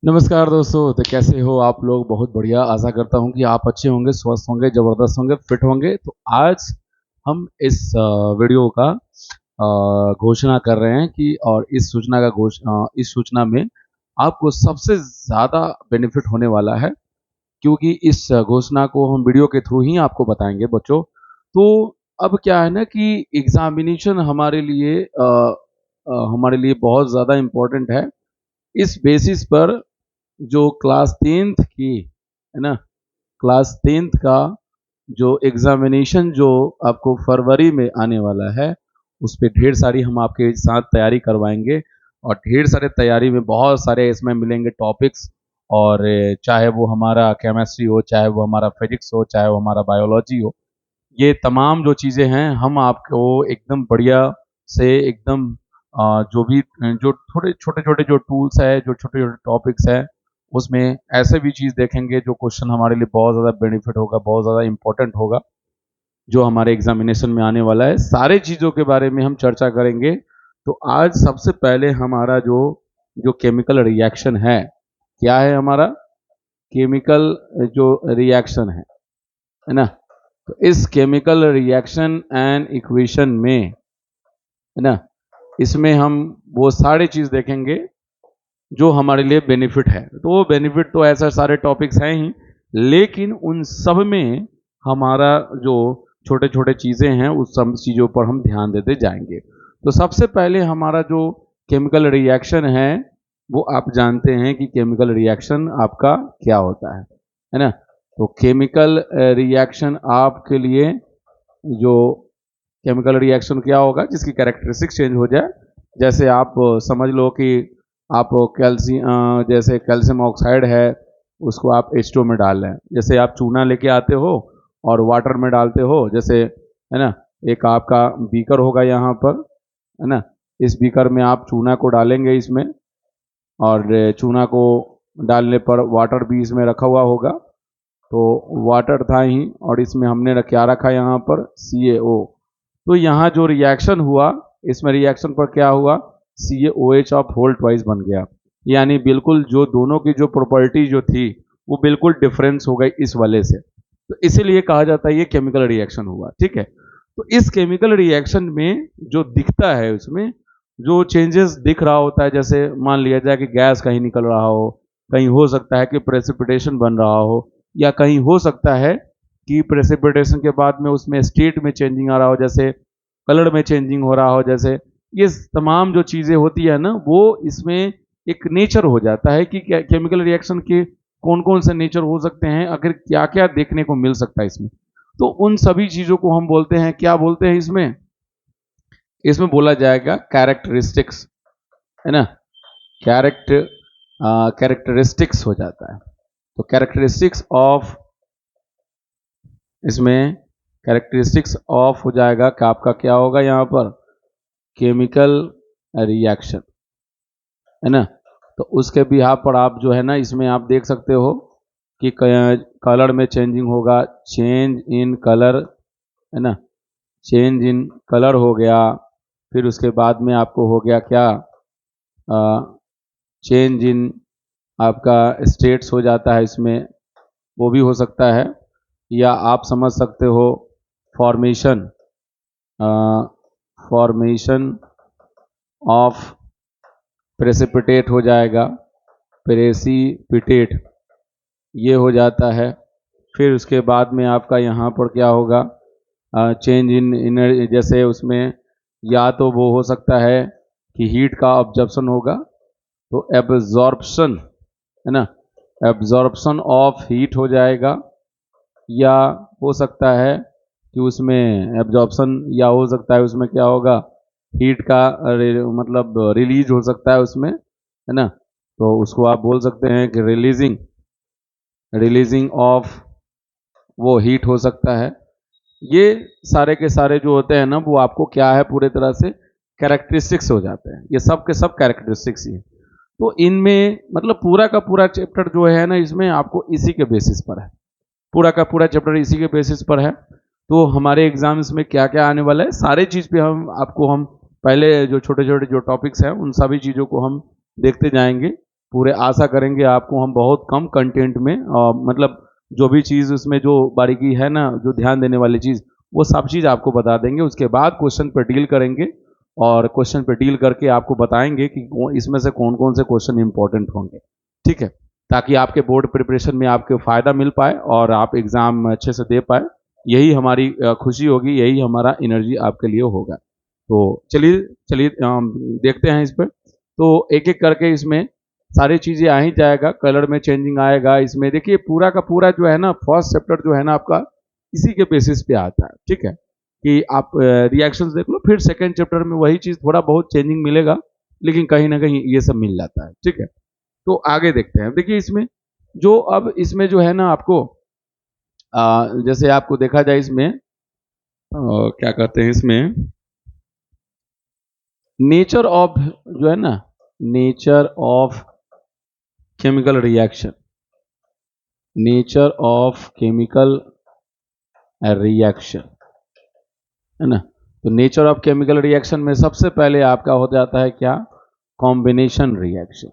नमस्कार दोस्तों। तो कैसे हो आप लोग? बहुत बढ़िया। आशा करता हूँ कि आप अच्छे होंगे, स्वस्थ होंगे, ज़बरदस्त होंगे, फिट होंगे। तो आज हम इस वीडियो का घोषणा कर रहे हैं कि और इस सूचना में आपको सबसे ज़्यादा बेनिफिट होने वाला है, क्योंकि इस घोषणा को हम वीडियो के थ्रू ही आपको बताएंगे बच्चों। तो अब क्या है ना कि एग्जामिनेशन हमारे लिए बहुत ज़्यादा इम्पोर्टेंट है। इस बेसिस पर जो क्लास 10th की है ना, क्लास 10th का जो एग्जामिनेशन जो आपको फरवरी में आने वाला है, उस पे ढेर सारी हम आपके साथ तैयारी करवाएंगे। और ढेर सारे तैयारी में बहुत सारे इसमें मिलेंगे टॉपिक्स। और चाहे वो हमारा केमिस्ट्री हो, चाहे वो हमारा फिजिक्स हो, चाहे वो हमारा बायोलॉजी हो, ये तमाम जो चीज़ें हैं हम आपको एकदम बढ़िया से एकदम जो भी जो थोड़े छोटे छोटे जो टूल्स है, जो छोटे छोटे टॉपिक्स है, उसमें ऐसे भी चीज़ देखेंगे जो क्वेश्चन हमारे लिए बहुत ज़्यादा बेनिफिट होगा, बहुत ज़्यादा इंपॉर्टेंट होगा, जो हमारे एग्जामिनेशन में आने वाला है। सारे चीज़ों के बारे में हम चर्चा करेंगे। तो आज सबसे पहले हमारा जो जो केमिकल रिएक्शन क्या है हमारा केमिकल जो रिएक्शन है ना। तो इस केमिकल रिएक्शन एंड इक्वेशन में है ना, इसमें हम वो सारी चीज़ देखेंगे जो हमारे लिए बेनिफिट है। तो वो बेनिफिट तो ऐसे सारे टॉपिक्स हैं ही, लेकिन उन सब में हमारा जो छोटे छोटे चीज़ें हैं उस सब चीज़ों पर हम ध्यान देते जाएंगे। तो सबसे पहले हमारा जो केमिकल रिएक्शन है, वो आप जानते हैं कि केमिकल रिएक्शन आपका क्या होता है ना। तो केमिकल रिएक्शन आपके लिए जो केमिकल रिएक्शन क्या होगा जिसकी कैरेक्टरिस्टिक चेंज हो जाए। जैसे आप समझ लो कि आप जैसे कैल्शियम ऑक्साइड है, उसको आप H2 में डाल रहे हैं। जैसे आप चूना लेके आते हो और वाटर में डालते हो, जैसे है ना, एक आपका बीकर होगा यहाँ पर, है ना। इस बीकर में आप चूना को डालेंगे इसमें, और चूना को डालने पर वाटर भी इसमें रखा हुआ होगा। तो वाटर था ही, और इसमें हमने क्या रखा यहाँ पर, CaO। तो यहाँ जो रिएक्शन हुआ, इसमें रिएक्शन पर क्या हुआ, CaOH ऑफ होल ट्वाइस बन गया। यानी बिल्कुल जो दोनों की जो प्रॉपर्टी जो थी वो बिल्कुल डिफरेंस हो गई इस वाले से। तो इसीलिए कहा जाता है ये केमिकल रिएक्शन हुआ। ठीक है। तो इस केमिकल रिएक्शन में जो दिखता है, उसमें जो चेंजेस दिख रहा होता है, जैसे मान लिया जाए कि गैस कहीं निकल रहा हो, कहीं हो सकता है कि प्रेसिपिटेशन बन रहा हो, या कहीं हो सकता है कि प्रेसिपिटेशन के बाद में उसमें स्टेट में चेंजिंग आ रहा हो, जैसे कलर में चेंजिंग हो रहा हो। जैसे ये तमाम जो चीज़ें होती है ना, वो इसमें एक नेचर हो जाता है कि केमिकल रिएक्शन के कौन कौन से नेचर हो सकते हैं, अगर क्या क्या देखने को मिल सकता है इसमें। तो उन सभी चीज़ों को हम बोलते हैं, क्या बोलते हैं इसमें, इसमें बोला जाएगा कैरेक्टरिस्टिक्स, है ना। कैरेक्टरिस्टिक्स हो जाता है। तो कैरेक्टरिस्टिक्स ऑफ, इसमें कैरेक्टरिस्टिक्स ऑफ हो जाएगा कि आपका क्या होगा यहाँ पर, केमिकल रिएक्शन, है ना। तो उसके बिहाफ पर आप जो है ना, इसमें आप देख सकते हो कि कलर में चेंजिंग होगा, चेंज इन कलर, है ना, चेंज इन कलर हो गया। फिर उसके बाद में आपको हो गया क्या, चेंज इन आपका स्टेट्स हो जाता है इसमें, वो भी हो सकता है। या आप समझ सकते हो फॉर्मेशन, फॉर्मेशन ऑफ प्रेसिपिटेट हो जाएगा, प्रेसिपिटेट ये हो जाता है। फिर उसके बाद में आपका यहाँ पर क्या होगा, चेंज इन एनर्जी, जैसे उसमें या तो वो हो सकता है कि हीट का ऑब्जर्प्शन होगा, तो एब्जॉर्प्शन, है ना, एब्जॉर्प्शन ऑफ हीट हो जाएगा। या हो सकता है कि उसमें एब्जॉर्प्शन, या हो सकता है उसमें क्या होगा, हीट का मतलब रिलीज हो सकता है उसमें, है ना। तो उसको आप बोल सकते हैं कि रिलीजिंग ऑफ वो हीट हो सकता है। ये सारे के सारे जो होते हैं ना, वो आपको क्या है, पूरे तरह से कैरेक्टरिस्टिक्स हो जाते हैं। ये सब के सब कैरेक्टरिस्टिक्स ही हैं। तो इनमें मतलब पूरा का पूरा चैप्टर जो है ना, इसमें आपको इसी के बेसिस पर है, पूरा का पूरा चैप्टर इसी के बेसिस पर है। तो हमारे एग्जाम्स में क्या क्या आने वाला है, सारे चीज़ पे हम पहले जो छोटे छोटे जो टॉपिक्स हैं उन सभी चीज़ों को हम देखते जाएंगे। पूरे आशा करेंगे आपको हम बहुत कम कंटेंट में मतलब जो भी चीज़ उसमें जो बारीकी है ना, जो ध्यान देने वाली चीज़, वो सब चीज़ आपको बता देंगे। उसके बाद क्वेश्चन पर डील करेंगे और क्वेश्चन पे डील करके आपको बताएंगे कि इसमें से कौन कौन से क्वेश्चन इंपॉर्टेंट होंगे, ठीक है, ताकि आपके बोर्ड प्रिपरेशन में आपको फ़ायदा मिल पाए और आप एग्ज़ाम अच्छे से दे पाए। यही हमारी खुशी होगी, यही हमारा एनर्जी आपके लिए होगा। तो चलिए चलिए देखते हैं इस पर। तो एक एक करके इसमें सारी चीज़ें आ ही जाएगा, कलर में चेंजिंग आएगा इसमें। देखिए पूरा का पूरा जो है ना, फर्स्ट चैप्टर जो है ना आपका, इसी के बेसिस पे आता है, ठीक है, कि आप रिएक्शंस देख लो, फिर सेकेंड चैप्टर में वही चीज़ थोड़ा बहुत चेंजिंग मिलेगा, लेकिन कहीं ना कहीं ये सब मिल जाता है, ठीक है। तो आगे देखते हैं। देखिए इसमें जो अब इसमें जो है ना आपको जैसे आपको देखा जाए इसमें क्या कहते हैं इसमें, नेचर ऑफ जो है ना, nature of chemical reaction, nature of chemical reaction, है ना। तो नेचर ऑफ केमिकल रिएक्शन में सबसे पहले आपका हो जाता है क्या, कॉम्बिनेशन रिएक्शन,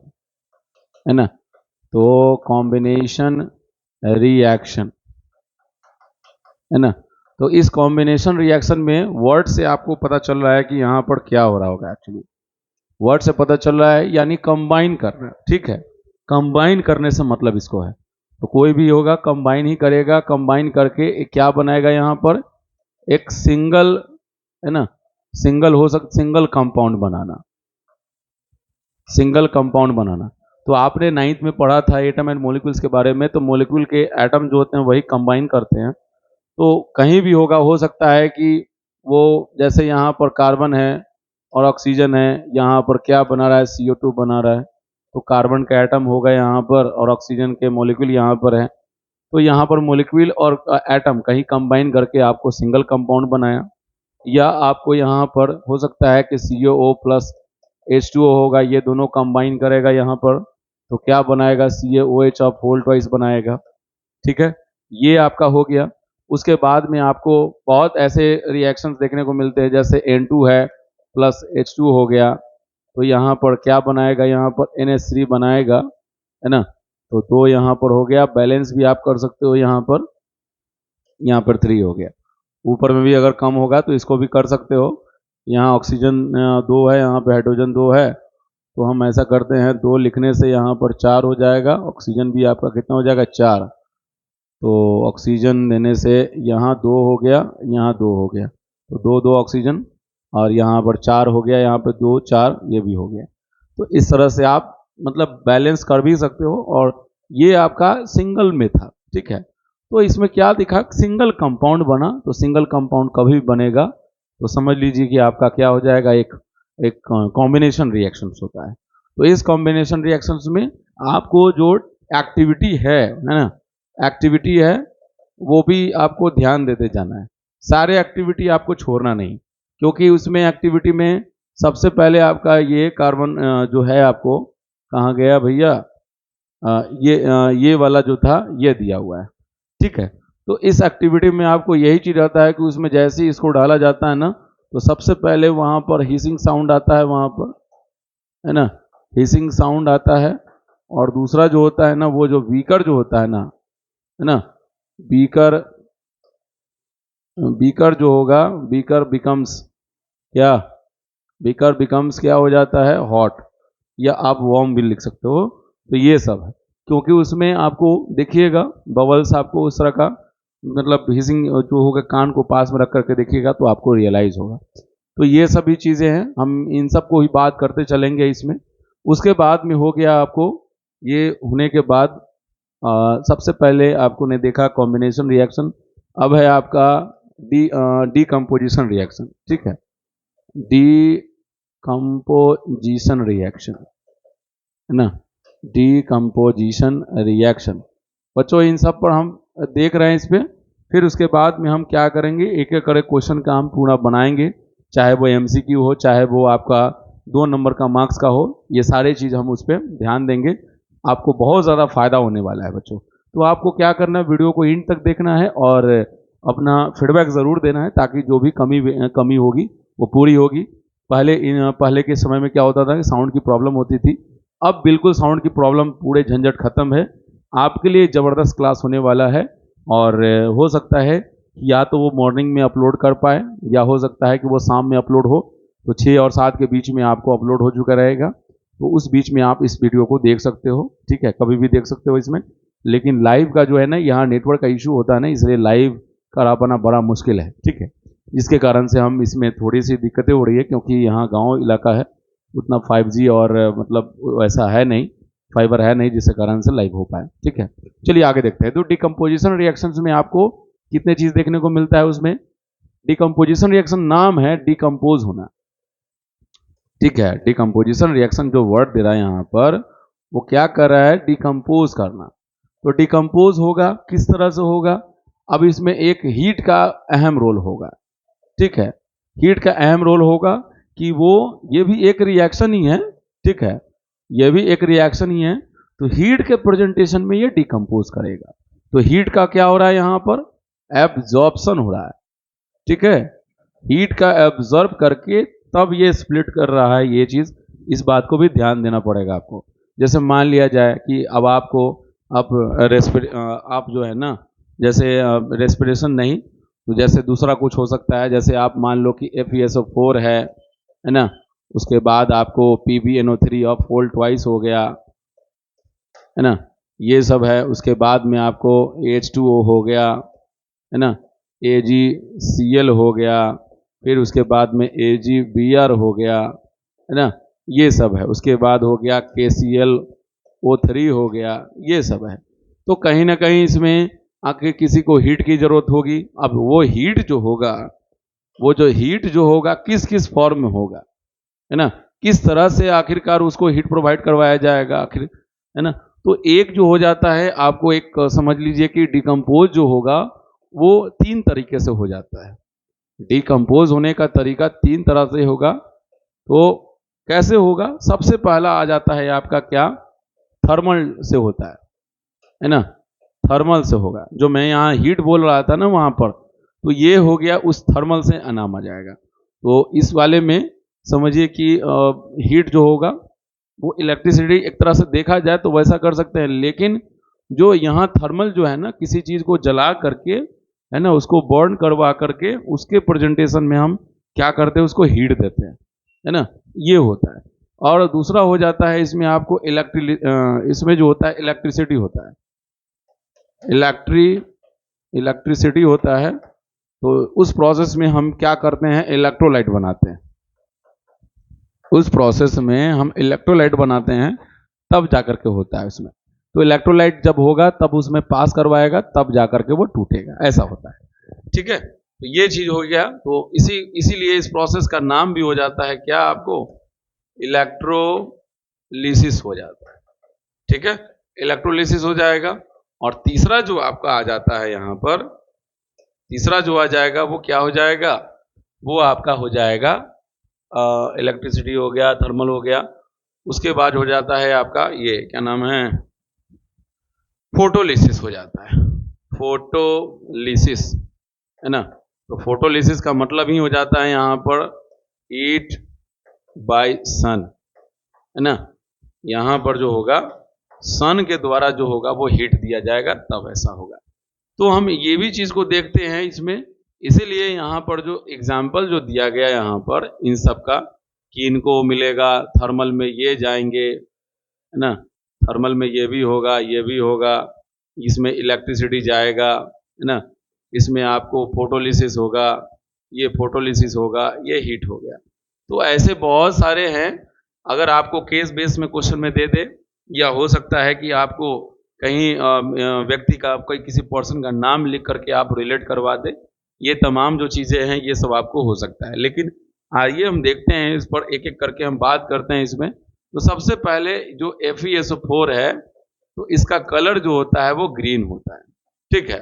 है ना। तो कॉम्बिनेशन रिएक्शन, है ना। तो इस कॉम्बिनेशन रिएक्शन में वर्ड से आपको पता चल रहा है कि यहाँ पर क्या हो रहा होगा। एक्चुअली वर्ड से पता चल रहा है यानी कंबाइन करना, ठीक है। कंबाइन करने से मतलब इसको है, तो कोई भी होगा कंबाइन ही करेगा। कंबाइन करके क्या बनाएगा यहाँ पर, एक सिंगल, है ना, सिंगल हो सकता, सिंगल कंपाउंड बनाना, सिंगल कंपाउंड बनाना। तो आपने 9th में पढ़ा था एटम एंड मॉलिक्यूल्स के बारे में, तो मॉलिक्यूल के एटम जो होते हैं वही कंबाइन करते हैं। तो कहीं भी होगा, हो सकता है कि वो जैसे यहाँ पर कार्बन है और ऑक्सीजन है, यहाँ पर क्या बना रहा है, CO2 बना रहा है, तो कार्बन का एटम होगा यहाँ पर और ऑक्सीजन के मॉलिक्यूल यहाँ पर है। तो यहाँ पर मॉलिक्यूल और एटम कहीं कंबाइन करके आपको सिंगल कंपाउंड बनाया, या आपको यहाँ पर हो सकता है कि COO प्लस H2O होगा, ये दोनों कंबाइन करेगा यहाँ पर, तो क्या बनाएगा, CaOH ऑफ होल ट्वाइस बनाएगा, ठीक है। ये आपका हो गया। उसके बाद में आपको बहुत ऐसे रिएक्शंस देखने को मिलते हैं, जैसे N2 है प्लस H2 हो गया, तो यहाँ पर क्या बनाएगा, यहाँ पर NH3 बनाएगा, है ना। तो दो यहाँ पर हो गया, बैलेंस भी आप कर सकते हो, यहाँ पर 3 हो गया। ऊपर में भी अगर कम होगा तो इसको भी कर सकते हो। यहाँ ऑक्सीजन 2 है, यहाँ पे हाइड्रोजन 2 है, तो हम ऐसा करते हैं 2 लिखने से यहाँ पर 4 हो जाएगा। ऑक्सीजन भी आपका कितना हो जाएगा, 4। तो ऑक्सीजन देने से यहाँ 2 हो गया, यहाँ 2 हो गया, तो 2 2 ऑक्सीजन, और यहाँ पर 4 हो गया, यहाँ पर 2 4 ये भी हो गया। तो इस तरह से आप मतलब बैलेंस कर भी सकते हो, और ये आपका सिंगल में था, ठीक है। तो इसमें क्या दिखा, सिंगल कंपाउंड बना। तो सिंगल कंपाउंड कभी बनेगा तो समझ लीजिए कि आपका क्या हो जाएगा, एक एक कॉम्बिनेशन रिएक्शंस होता है। तो इस कॉम्बिनेशन रिएक्शंस में आपको जो एक्टिविटी है ना, एक्टिविटी है वो भी आपको ध्यान देते जाना है। सारे एक्टिविटी आपको छोड़ना नहीं, क्योंकि उसमें एक्टिविटी में सबसे पहले आपका ये कार्बन जो है, आपको कहाँ गया भैया, ये वाला जो था ये दिया हुआ है, ठीक है। तो इस एक्टिविटी में आपको यही चीज़ रहता है कि उसमें जैसे ही इसको डाला जाता है ना, तो सबसे पहले वहाँ पर हिसिंग साउंड आता है, वहाँ पर, है ना, हिसिंग साउंड आता है। और दूसरा जो होता है ना, वो जो बीकर जो होता है ना, है ना, बीकर, बीकर जो होगा, बीकर बिकम्स क्या, बीकर बिकम्स क्या हो जाता है, हॉट, या आप वार्म भी लिख सकते हो। तो ये सब है, क्योंकि उसमें आपको देखिएगा बबल्स आपको उस तरह का मतलब हिसिंग जो होगा, कान को पास में रख करके देखिएगा तो आपको रियलाइज होगा। तो ये सभी चीज़ें हैं, हम इन सब को ही बात करते चलेंगे इसमें। उसके बाद में हो गया आपको, ये होने के बाद सबसे पहले आपको ने देखा कॉम्बिनेशन रिएक्शन। अब है आपका डीकम्पोजिशन रिएक्शन, ठीक है, डीकम्पोजिशन रिएक्शन, है ना, डीकम्पोजिशन रिएक्शन। बच्चों इन सब पर हम देख रहे हैं इस पे। फिर उसके बाद में हम क्या करेंगे, एक एक करके क्वेश्चन का हम पूरा बनाएंगे, चाहे वो MCQ हो, चाहे वो आपका 2 नंबर का मार्क्स का हो, ये सारी चीज़ हम उस पर ध्यान देंगे। आपको बहुत ज़्यादा फायदा होने वाला है बच्चों। तो आपको क्या करना है, वीडियो को एंड तक देखना है और अपना फीडबैक ज़रूर देना है, ताकि जो भी कमी होगी वो पूरी होगी। पहले के समय में क्या होता था कि साउंड की प्रॉब्लम होती थी, अब बिल्कुल साउंड की प्रॉब्लम पूरे झंझट खत्म है। आपके लिए ज़बरदस्त क्लास होने वाला है और हो सकता है कि या तो वो मॉर्निंग में अपलोड कर पाए या हो सकता है कि वो शाम में अपलोड हो, तो 6 और 7 के बीच में आपको अपलोड हो चुका रहेगा। तो उस बीच में आप इस वीडियो को देख सकते हो, ठीक है, कभी भी देख सकते हो इसमें। लेकिन लाइव का जो है ना, यहाँ नेटवर्क का इशू होता है ना, इसलिए लाइव करा पाना बड़ा मुश्किल है, ठीक है। जिसके कारण से हम इसमें थोड़ी सी दिक्कतें हो रही है, क्योंकि यहाँ गांव इलाका है, उतना 5G और मतलब वैसा है नहीं, फाइबर है नहीं, जिसके कारण से लाइव हो पाए, ठीक है। चलिए आगे देखते हैं। तो डिकम्पोजिशन रिएक्शंस में आपको कितने चीज देखने को मिलता है उसमें। डिकम्पोजिशन रिएक्शन नाम है डिकम्पोज होना, ठीक है। डिकम्पोजिशन रिएक्शन जो वर्ड दे रहा है यहाँ पर, वो क्या कर रहा है, डिकम्पोज करना। तो डिकम्पोज होगा किस तरह से होगा, अब इसमें एक हीट का अहम रोल होगा, ठीक है। हीट का अहम रोल होगा कि वो, ये भी एक रिएक्शन ही है, ठीक है, ये भी एक रिएक्शन ही है। तो हीट के प्रेजेंटेशन में ये डिकम्पोज करेगा। तो हीट का क्या हो रहा है यहाँ पर, एब्जॉर्प्शन हो रहा है, ठीक है। हीट का एब्जॉर्ब करके तब ये स्प्लिट कर रहा है ये चीज, इस बात को भी ध्यान देना पड़ेगा आपको। जैसे मान लिया जाए कि अब आपको आप आप जो है ना, जैसे रेस्पिरेशन नहीं, तो जैसे दूसरा कुछ हो सकता है, जैसे आप मान लो कि FeSO4 है ना, उसके बाद आपको PbNO3 ऑफ होल ट्वाइस हो गया, है ना, ये सब है। उसके बाद में आपको H2O हो गया, है ना, AgCl हो गया, फिर उसके बाद में AgBr हो गया, है ना, ये सब है। उसके बाद हो गया KClO3 हो गया, ये सब है। तो कहीं ना कहीं इसमें आखिर किसी को हीट की जरूरत होगी। अब वो हीट जो होगा, वो जो हीट जो होगा किस किस फॉर्म में होगा, है ना, किस तरह से आखिरकार उसको हीट प्रोवाइड करवाया जाएगा आखिर, है ना। तो एक जो हो जाता है, आपको एक समझ लीजिए कि डिकम्पोज जो होगा वो 3 तरीके से हो जाता है। डिकम्पोज होने का तरीका 3 तरह से होगा। तो कैसे होगा, सबसे पहला आ जाता है आपका क्या, थर्मल से होता है ना, थर्मल से होगा। जो मैं यहाँ हीट बोल रहा था ना वहां पर, तो ये हो गया उस थर्मल से नाम आ जाएगा। तो इस वाले में समझिए कि हीट जो होगा वो इलेक्ट्रिसिटी, एक तरह से देखा जाए तो वैसा कर सकते हैं, लेकिन जो यहाँ थर्मल जो है ना, किसी चीज को जला करके, है ना, उसको बर्न करवा करके उसके प्रेजेंटेशन में हम क्या करते हैं, उसको हीट देते हैं, है ना, ये होता है। और दूसरा हो जाता है इसमें आपको इसमें जो होता है इलेक्ट्रिसिटी होता है, इलेक्ट्रिसिटी होता है। तो उस प्रोसेस में हम क्या करते हैं, इलेक्ट्रोलाइट बनाते हैं। उस प्रोसेस में हम इलेक्ट्रोलाइट बनाते हैं, तब जाकर के होता है उसमें। तो इलेक्ट्रोलाइट जब होगा तब उसमें पास करवाएगा, तब जाकर के वो टूटेगा, ऐसा होता है, ठीक है। तो ये चीज हो गया। तो इसीलिए इस प्रोसेस का नाम भी हो जाता है क्या, आपको इलेक्ट्रोलिसिस हो जाता है, ठीक है, इलेक्ट्रोलिसिस हो जाएगा। और तीसरा जो आपका आ जाता है यहाँ पर, तीसरा जो आ जाएगा वो क्या हो जाएगा, वो आपका हो जाएगा इलेक्ट्रिसिटी हो गया, थर्मल हो गया। उसके बाद हो जाता है आपका ये क्या नाम है, फोटोलिसिस हो जाता है, फोटोलिसिस, है ना। तो फोटोलिसिस का मतलब ही हो जाता है यहाँ पर हीट बाय सन, है ना। यहाँ पर जो होगा सन के द्वारा जो होगा वो हीट दिया जाएगा, तब ऐसा होगा। तो हम ये भी चीज को देखते हैं इसमें, इसीलिए यहाँ पर जो एग्जाम्पल जो दिया गया यहाँ पर इन सब का, कि इनको मिलेगा थर्मल में ये जाएंगे, है ना, थर्मल में ये भी होगा, ये भी होगा, इसमें इलेक्ट्रिसिटी जाएगा, है ना, इसमें आपको फोटोलिसिस होगा, ये फोटोलिसिस होगा, ये हीट हो गया। तो ऐसे बहुत सारे हैं। अगर आपको केस बेस में क्वेश्चन में दे दे, या हो सकता है कि आपको कहीं व्यक्ति का, कोई किसी पर्सन का नाम लिख करके आप रिलेट करवा दे, ये तमाम जो चीजें हैं ये सब आपको हो सकता है। लेकिन आइए हम देखते हैं इस पर, एक एक करके हम बात करते हैं इसमें। तो सबसे पहले जो FeSO4 है, तो इसका कलर जो होता है वो ग्रीन होता है, ठीक है।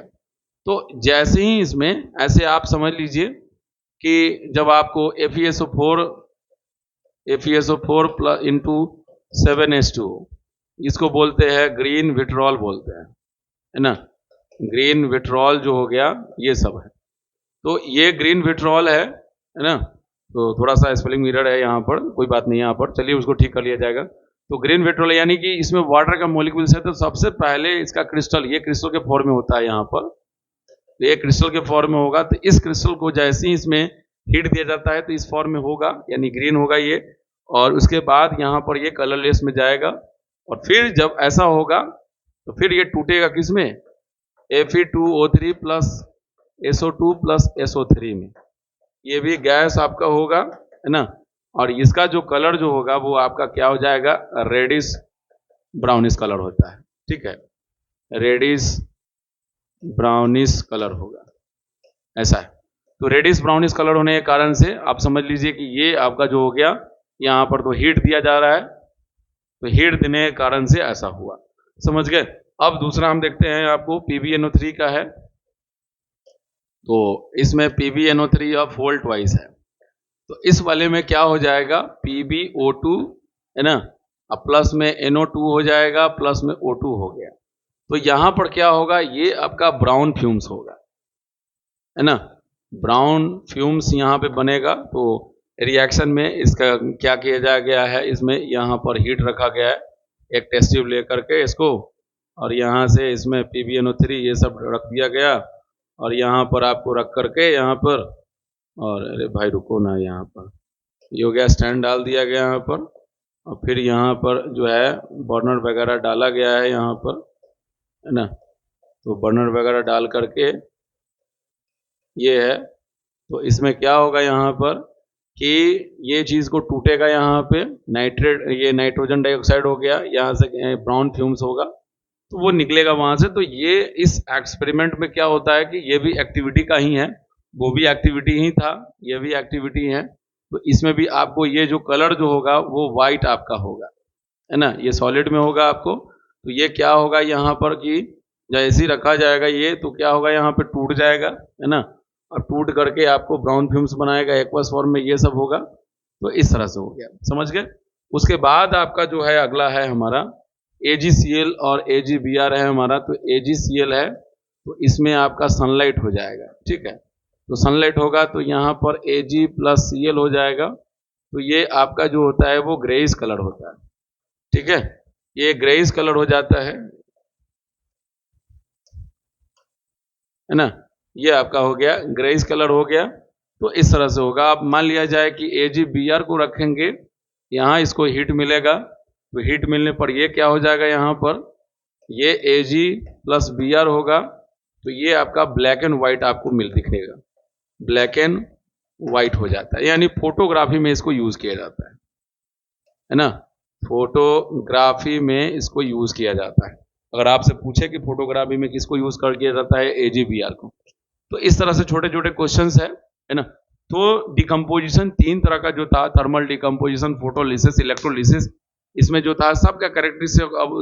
तो जैसे ही इसमें, ऐसे आप समझ लीजिए कि जब आपको FeSO4 प्लस इंटू 7H2, इसको बोलते हैं ग्रीन विट्रॉल बोलते हैं, है ना, ग्रीन विट्रॉल जो हो गया, ये सब है। तो ये ग्रीन विट्रॉल है ना। तो थोड़ा सा स्पेलिंग मिरर है यहाँ पर, कोई बात नहीं है यहाँ पर, चलिए उसको ठीक कर लिया जाएगा। तो ग्रीन विट्रोल यानी कि इसमें वाटर का मॉलिक्यूल्स है, तो सबसे पहले इसका क्रिस्टल, ये क्रिस्टल के फॉर्म में होता है यहाँ पर, तो ये क्रिस्टल के फॉर्म में होगा। तो इस क्रिस्टल को जैसे ही इसमें हीट दिया जाता है तो इस फॉर्म में होगा, यानी ग्रीन होगा ये, और उसके बाद यहाँ पर ये कलरलेस में जाएगा, और फिर जब ऐसा होगा तो फिर ये टूटेगा किसमें, Fe2O3 plus SO2 plus SO3 में, ये भी गैस आपका होगा, है ना। और इसका जो कलर जो होगा वो आपका क्या हो जाएगा, रेडिश ब्राउनिश कलर होता है, ठीक है, रेडिश ब्राउनिश कलर होगा, ऐसा है। तो रेडिश ब्राउनिश कलर होने के कारण से आप समझ लीजिए कि ये आपका जो हो गया, यहाँ पर तो हीट दिया जा रहा है, तो हीट देने के कारण से ऐसा हुआ, समझ गए। अब दूसरा हम देखते हैं, आपको PbNO3 का है, तो इसमें PbNO3 ऑफ वोल्ट वाइज है, तो इस वाले में क्या हो जाएगा, PbO2 है ना, अब प्लस में NO2 हो जाएगा, प्लस में O2 हो गया, तो यहां पर क्या होगा, ये आपका ब्राउन फ्यूम्स होगा, है ना, ब्राउन फ्यूम्स यहां पे बनेगा। तो रिएक्शन में इसका क्या किया जा गया है, इसमें यहां पर हीट रखा गया है, एक टेस्ट ट्यूब लेकर के इसको, और यहाँ से इसमें PbNO3 ये सब रख दिया गया, और यहाँ पर आपको रख करके यहाँ पर, और अरे भाई रुको ना, यहाँ पर ये हो गया, स्टैंड डाल दिया गया यहाँ पर, और फिर यहाँ पर जो है बर्नर वगैरह डाला गया है यहाँ पर, है ना, तो बर्नर वगैरह डाल करके ये है, तो इसमें क्या होगा यहाँ पर कि ये चीज़ को टूटेगा, यहाँ पे नाइट्रेट, ये नाइट्रोजन डाइऑक्साइड हो गया, यहाँ से ब्राउन फ्यूम्स होगा, तो वो निकलेगा वहां से। तो ये इस एक्सपेरिमेंट में क्या होता है कि ये भी एक्टिविटी का ही है, वो भी एक्टिविटी ही था, ये भी एक्टिविटी है, तो इसमें भी आपको ये जो कलर जो होगा वो वाइट आपका होगा, है ना, ये सॉलिड में होगा आपको। तो ये क्या होगा यहाँ पर कि जैसे ही रखा जाएगा ये, तो क्या होगा, यहाँ पे टूट जाएगा, है ना, और टूट करके आपको ब्राउन फ्यूम्स बनाएगा, एक्वस फॉर्म में ये सब होगा, तो इस तरह से हो गया, समझ गए। उसके बाद आपका जो है अगला है हमारा AgCl और AgBr है हमारा। तो AgCl है, तो इसमें आपका सनलाइट हो जाएगा, ठीक है, तो सनलाइट होगा तो यहाँ पर Ag प्लस Cl हो जाएगा, तो ये आपका जो होता है वो ग्रेइश कलर होता है, ठीक है, ये ग्रेइश कलर हो जाता है ना, ये आपका हो गया ग्रेइश कलर हो गया। तो इस तरह से होगा। आप मान लिया जाए कि AgBr को रखेंगे, यहाँ इसको हीट मिलेगा, तो हीट मिलने पर ये क्या हो जाएगा, यहाँ पर ये Ag प्लस Br होगा, तो ये आपका ब्लैक एंड व्हाइट आपको दिखेगा, ब्लैक एंड व्हाइट हो जाता है, यानी फोटोग्राफी में इसको यूज किया जाता है ना, फोटोग्राफी में इसको यूज किया जाता है। अगर आपसे पूछे कि फोटोग्राफी में किसको यूज कर किया जाता है, AgBr को, तो इस तरह से छोटे छोटे क्वेश्चंस है ना। तो डिकम्पोजिशन 3 तरह का जो था, थर्मल डिकम्पोजिशन, फोटोलिसिस, इलेक्ट्रोलिसिस, इसमें जो था सबका कैरेक्टरिस्टिक, अब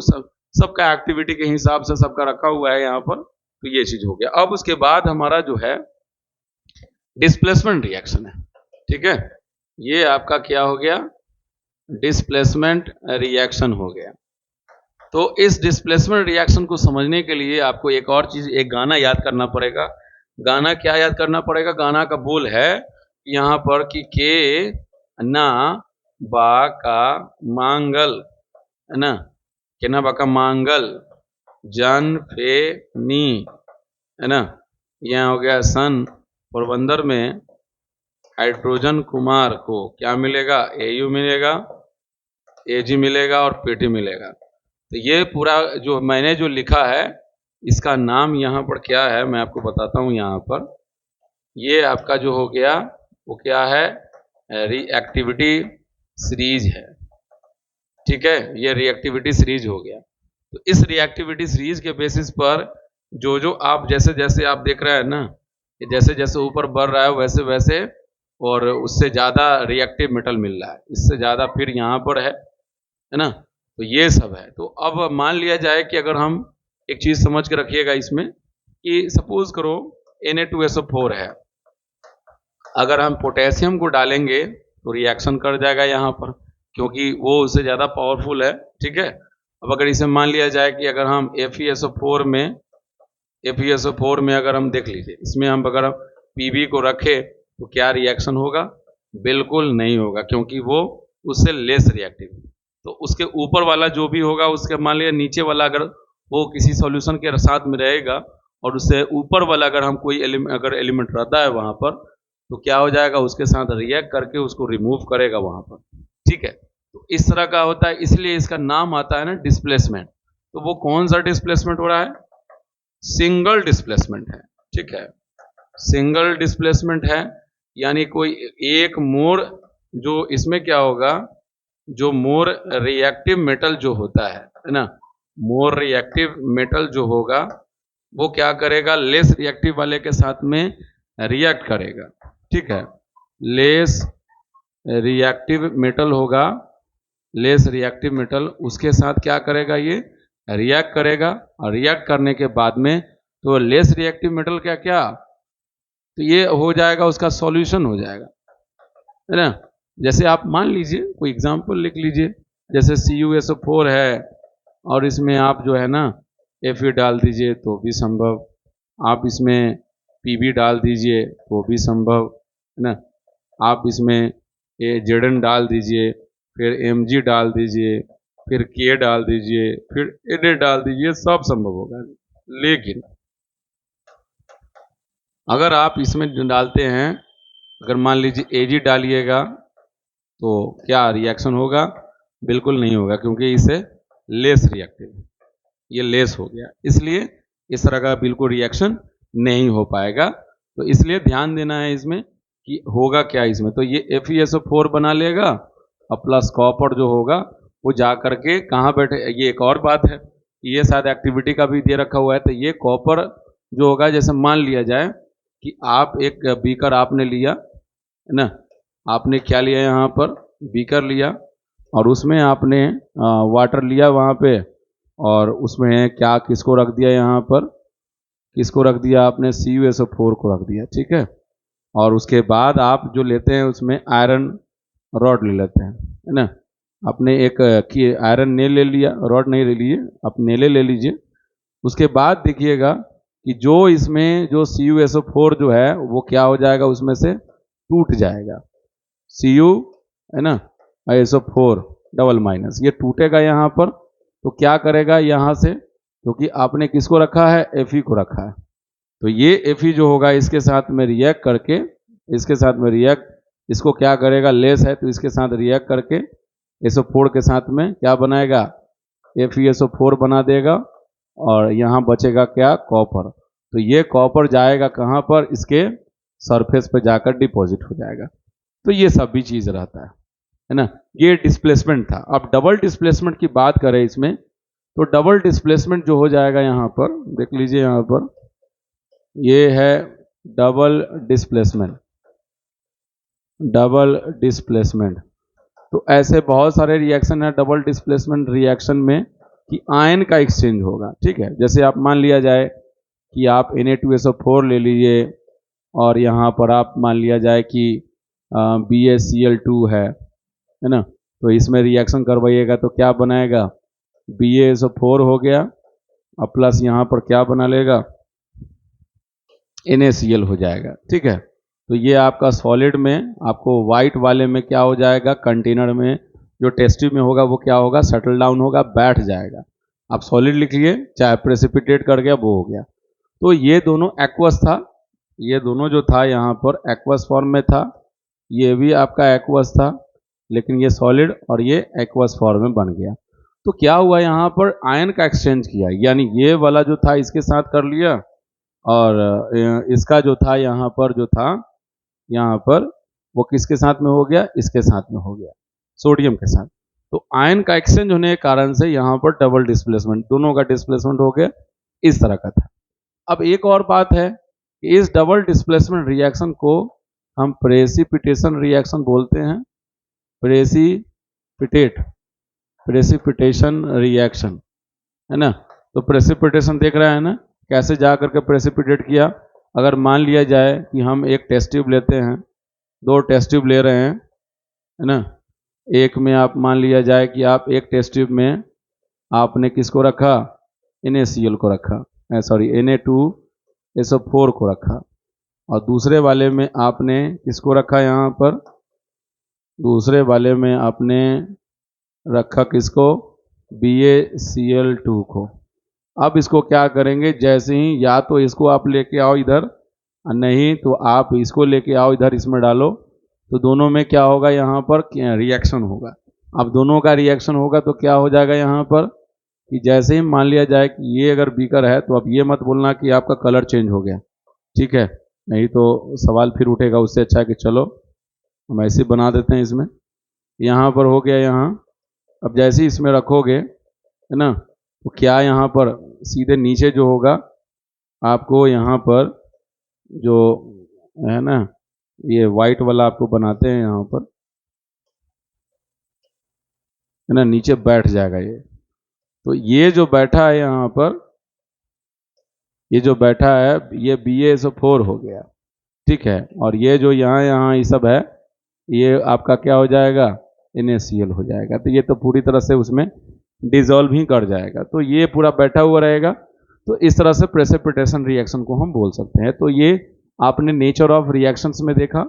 सबका एक्टिविटी के हिसाब से सबका रखा हुआ है यहाँ पर, तो ये चीज हो गया। अब उसके बाद हमारा जो है डिस्प्लेसमेंट रिएक्शन है, ठीक है, ये आपका क्या हो गया, डिस्प्लेसमेंट रिएक्शन हो गया। तो इस डिस्प्लेसमेंट रिएक्शन को समझने के लिए आपको एक और चीज, एक गाना याद करना पड़ेगा। गाना क्या याद करना पड़ेगा, गाना का बोल है यहाँ पर कि के ना बा का मांगल, है ना, के ना बा का मांगल जन फे नी, है ना, यहाँ हो गया सन पोरबंदर में हाइड्रोजन कुमार को क्या मिलेगा, AU मिलेगा, AG मिलेगा और PT मिलेगा। तो ये पूरा जो मैंने जो लिखा है, इसका नाम यहाँ पर क्या है मैं आपको बताता हूँ। यहाँ पर ये आपका जो हो गया वो क्या है, रिएक्टिविटी सीरीज है, ठीक है, ये रिएक्टिविटी सीरीज हो गया। तो इस रिएक्टिविटी सीरीज के बेसिस पर जो आप जैसे जैसे आप देख रहे हैं ना, जैसे जैसे ऊपर बढ़ रहा है वैसे वैसे, और उससे ज़्यादा रिएक्टिव मेटल मिल रहा है, इससे ज़्यादा फिर यहाँ पर है ना, तो ये सब है। तो अब मान लिया जाए कि अगर हम एक चीज़ समझ के रखिएगा इसमें, कि सपोज करो Na2SO4 है, अगर हम पोटेशियम को डालेंगे तो रिएक्शन कर जाएगा यहाँ पर, क्योंकि वो उससे ज़्यादा पावरफुल है, ठीक है। अब अगर इसे मान लिया जाए कि अगर हम FeSO4 में अगर हम देख लीजिए, इसमें हम अगर हम Pb को रखें तो क्या रिएक्शन होगा, बिल्कुल नहीं होगा, क्योंकि वो उससे लेस रिएक्टिव है। तो उसके ऊपर वाला जो भी होगा उसके मान लिया नीचे वाला अगर वो किसी सॉल्यूशन के साथ में रहेगा और उससे ऊपर वाला अगर हम कोई अगर एलिमेंट रहता है वहां पर, तो क्या हो जाएगा, उसके साथ रिएक्ट करके उसको रिमूव करेगा वहां पर। ठीक है, तो इस तरह का होता है, इसलिए इसका नाम आता है ना डिस्प्लेसमेंट। तो वो कौन सा डिस्प्लेसमेंट हो रहा है? सिंगल डिस्प्लेसमेंट है। ठीक है, सिंगल डिस्प्लेसमेंट है, यानी कोई एक मोर, जो इसमें क्या होगा, जो मोर रिएक्टिव मेटल जो होता है ना, मोर रिएक्टिव मेटल जो होगा वो क्या करेगा, लेस रिएक्टिव वाले के साथ में रिएक्ट करेगा। ठीक है, लेस रिएक्टिव मेटल होगा, लेस रिएक्टिव मेटल उसके साथ क्या करेगा, ये रिएक्ट करेगा, और रिएक्ट करने के बाद में तो लेस रिएक्टिव मेटल क्या क्या, तो ये हो जाएगा, उसका सॉल्यूशन हो जाएगा, है ना। जैसे आप मान लीजिए कोई एग्जांपल लिख लीजिए, जैसे CuSO4 है और इसमें आप जो है ना Fe डाल दीजिए तो भी संभव, आप इसमें Pb डाल दीजिए तो भी संभव, है ना। आप इसमें Zn डाल दीजिए, फिर Mg डाल दीजिए, फिर K डाल दीजिए, फिर Na डाल दीजिए, सब संभव होगा। लेकिन अगर आप इसमें डालते हैं, अगर मान लीजिए Ag डालिएगा तो क्या रिएक्शन होगा? बिल्कुल नहीं होगा, क्योंकि इसे लेस रिएक्टिव, ये लेस हो गया, इसलिए इस तरह का बिल्कुल रिएक्शन नहीं हो पाएगा। तो इसलिए ध्यान देना है इसमें कि होगा क्या इसमें, तो ये FeSO4 बना लेगा और प्लस कॉपर जो होगा वो जा करके कहाँ बैठे, ये एक और बात है, ये शायद एक्टिविटी का भी दे रखा हुआ है। तो ये कॉपर जो होगा, जैसे मान लिया जाए कि आप एक बीकर आपने लिया, है ना, आपने क्या लिया, यहाँ पर बीकर लिया और उसमें आपने वाटर लिया वहाँ पे, और उसमें क्या किसको रख दिया, यहाँ पर किसको रख दिया आपने, CuSO4 को रख दिया। ठीक है, और उसके बाद आप जो लेते हैं उसमें आयरन रॉड ले लेते हैं, है ना। आपने एक आयरन नेल ले लिया, रॉड नहीं ले लिए, आप नेले ले लीजिए। उसके बाद देखिएगा कि जो इसमें जो CuSO4 जो है वो क्या हो जाएगा, उसमें से टूट जाएगा, Cu, है ना, SO4 डबल माइनस, ये टूटेगा यहाँ पर। तो क्या करेगा यहाँ से, क्योंकि आपने किसको रखा है, Fe को रखा है, तो ये Fe जो होगा इसके साथ में रिएक्ट करके, इसके साथ में रिएक्ट, इसको क्या करेगा, लेस है तो इसके साथ रिएक्ट करके SO4 के साथ में क्या बनाएगा, FeSO4 बना देगा, और यहाँ बचेगा क्या, कॉपर। तो ये कॉपर जाएगा कहाँ पर, इसके सरफेस पे जाकर डिपॉजिट हो जाएगा। तो ये सब भी चीज रहता है ना। ये डिस्प्लेसमेंट था। अब डबल डिस्प्लेसमेंट की बात करें इसमें, तो डबल डिस्प्लेसमेंट जो हो जाएगा, यहाँ पर देख लीजिए, यहाँ पर ये है डबल डिस्प्लेसमेंट, डबल डिस्प्लेसमेंट। तो ऐसे बहुत सारे रिएक्शन है डबल डिस्प्लेसमेंट रिएक्शन में कि आयन का एक्सचेंज होगा। ठीक है, जैसे आप मान लिया जाए कि आप Na2SO4 ले लीजिए और यहाँ पर आप मान लिया जाए कि BaCl2 है ना, तो इसमें रिएक्शन करवाइएगा तो क्या बनाएगा, BaSO4 हो गया, और प्लस यहाँ पर क्या बना लेगा, NaCl हो जाएगा। ठीक है, तो ये आपका सॉलिड में, आपको वाइट वाले में क्या हो जाएगा, कंटेनर में जो टेस्ट ट्यूब में होगा वो क्या होगा, सेटल डाउन होगा, बैठ जाएगा। आप सॉलिड लिख लिए, चाहे प्रेसिपिटेट कर गया, वो हो गया। तो ये दोनों एक्वस था, ये दोनों जो था यहाँ पर एक्वस फॉर्म में था, ये भी आपका एक्वस था, लेकिन ये सॉलिड और ये एक्वस फॉर्म में बन गया। तो क्या हुआ, यहाँ पर आयन का एक्सचेंज किया, यानी ये वाला जो था इसके साथ कर लिया, और इसका जो था यहाँ पर जो था, यहाँ पर वो किसके साथ में हो गया, इसके साथ में हो गया, सोडियम के साथ। तो आयन का एक्सचेंज होने के कारण से यहाँ पर डबल डिस्प्लेसमेंट, दोनों का डिस्प्लेसमेंट हो गया, इस तरह का था। अब एक और बात है कि इस डबल डिस्प्लेसमेंट रिएक्शन को हम प्रेसिपिटेशन रिएक्शन बोलते हैं, प्रेसिपिटेशन रिएक्शन, है ना। तो प्रेसिपिटेशन देख रहा है ना, कैसे जा करके प्रेसिपिटेट किया। अगर मान लिया जाए कि हम एक टेस्ट ट्यूब लेते हैं, दो टेस्ट ट्यूब ले रहे हैं, है ना, एक में आप मान लिया जाए कि आप एक टेस्ट ट्यूब में आपने किसको रखा, NaCl को रखा, सॉरी Na2SO4 को रखा, और दूसरे वाले में आपने किसको रखा, यहाँ पर दूसरे वाले में आपने रखा किसको, BaCl2 को। अब इसको क्या करेंगे, जैसे ही या तो इसको आप लेके आओ इधर, नहीं तो आप इसको लेके आओ इधर, इसमें डालो, तो दोनों में क्या होगा, यहाँ पर रिएक्शन होगा। अब दोनों का रिएक्शन होगा तो क्या हो जाएगा यहाँ पर, कि जैसे ही मान लिया जाए कि ये अगर बीकर है, तो अब ये मत बोलना कि आपका कलर चेंज हो गया, ठीक है, नहीं तो सवाल फिर उठेगा। उससे अच्छा है कि चलो हम ऐसे बना देते हैं। इसमें यहाँ पर हो गया यहाँ। अब जैसे ही इसमें रखोगे, है ना, तो क्या यहाँ पर सीधे नीचे जो होगा, आपको यहाँ पर जो है ना, ये वाइट वाला आपको बनाते हैं यहाँ पर, है ना, नीचे बैठ जाएगा ये। तो ये जो बैठा है यहाँ पर, ये जो बैठा है, ये BaSO4 हो गया, ठीक है। और ये जो यहाँ यहाँ ये सब है, ये आपका क्या हो जाएगा, NaCl हो जाएगा। तो ये तो पूरी तरह से उसमें डिजोल्व ही कर जाएगा, तो ये पूरा बैठा हुआ रहेगा। तो इस तरह से प्रेसिपिटेशन रिएक्शन को हम बोल सकते हैं। तो ये आपने नेचर ऑफ रिएक्शंस में देखा,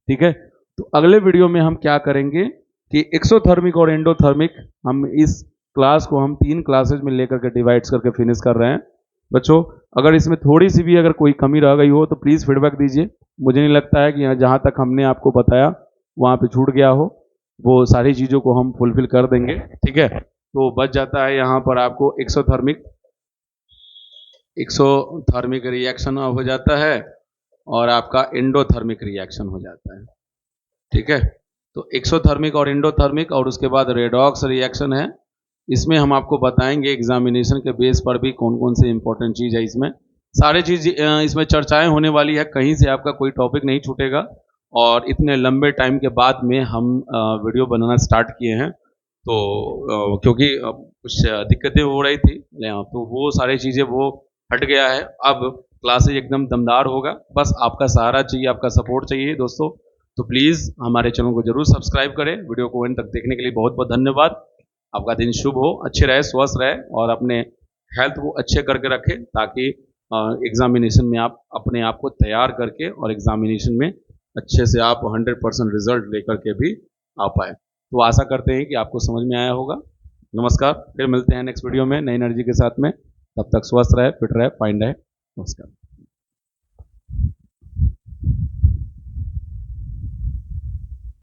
ठीक है। तो अगले वीडियो में हम क्या करेंगे कि एक्सोथर्मिक और एंडोथर्मिक, हम इस क्लास को हम 3 क्लासेज में लेकर के डिवाइड्स करके फिनिश कर रहे हैं। बच्चों, अगर इसमें थोड़ी सी भी अगर कोई कमी रह गई हो तो प्लीज़ फीडबैक दीजिए। मुझे नहीं लगता है कि जहाँ तक हमने आपको बताया वहाँ पे छूट गया हो, वो सारी चीज़ों को हम फुलफिल कर देंगे, ठीक है। तो बच जाता है यहाँ पर आपको एक्सोथर्मिक रिएक्शन हो जाता है, और आपका एंडोथर्मिक रिएक्शन हो जाता है, ठीक है। तो एक्सोथर्मिक और एंडोथर्मिक, और उसके बाद रेडॉक्स रिएक्शन है। इसमें हम आपको बताएंगे एग्जामिनेशन के बेस पर भी कौन कौन से इंपॉर्टेंट चीज़ है। इसमें सारे चीज़ इसमें चर्चाएं होने वाली है, कहीं से आपका कोई टॉपिक नहीं छूटेगा। और इतने लंबे टाइम के बाद में हम वीडियो बनाना स्टार्ट किए हैं, तो क्योंकि कुछ दिक्कतें हो रही थी, तो वो सारी चीज़ें वो हट गया है। अब क्लासेज एकदम दमदार होगा। बस आपका सहारा चाहिए, आपका सपोर्ट चाहिए दोस्तों। तो प्लीज़ हमारे चैनल को जरूर सब्सक्राइब करें। वीडियो को एंड तक देखने के लिए बहुत बहुत धन्यवाद। आपका दिन शुभ हो, अच्छे रहे, स्वस्थ रहे, और अपने हेल्थ को अच्छे करके रखें, ताकि एग्जामिनेशन में आप अपने आप को तैयार करके और एग्जामिनेशन में अच्छे से आप 100% रिजल्ट लेकर के भी आ पाए। तो आशा करते हैं कि आपको समझ में आया होगा। नमस्कार, फिर मिलते हैं नेक्स्ट वीडियो में नई एनर्जी के साथ में। तब तक स्वस्थ रहे, फिट रहे, फाइन रहे। नमस्कार।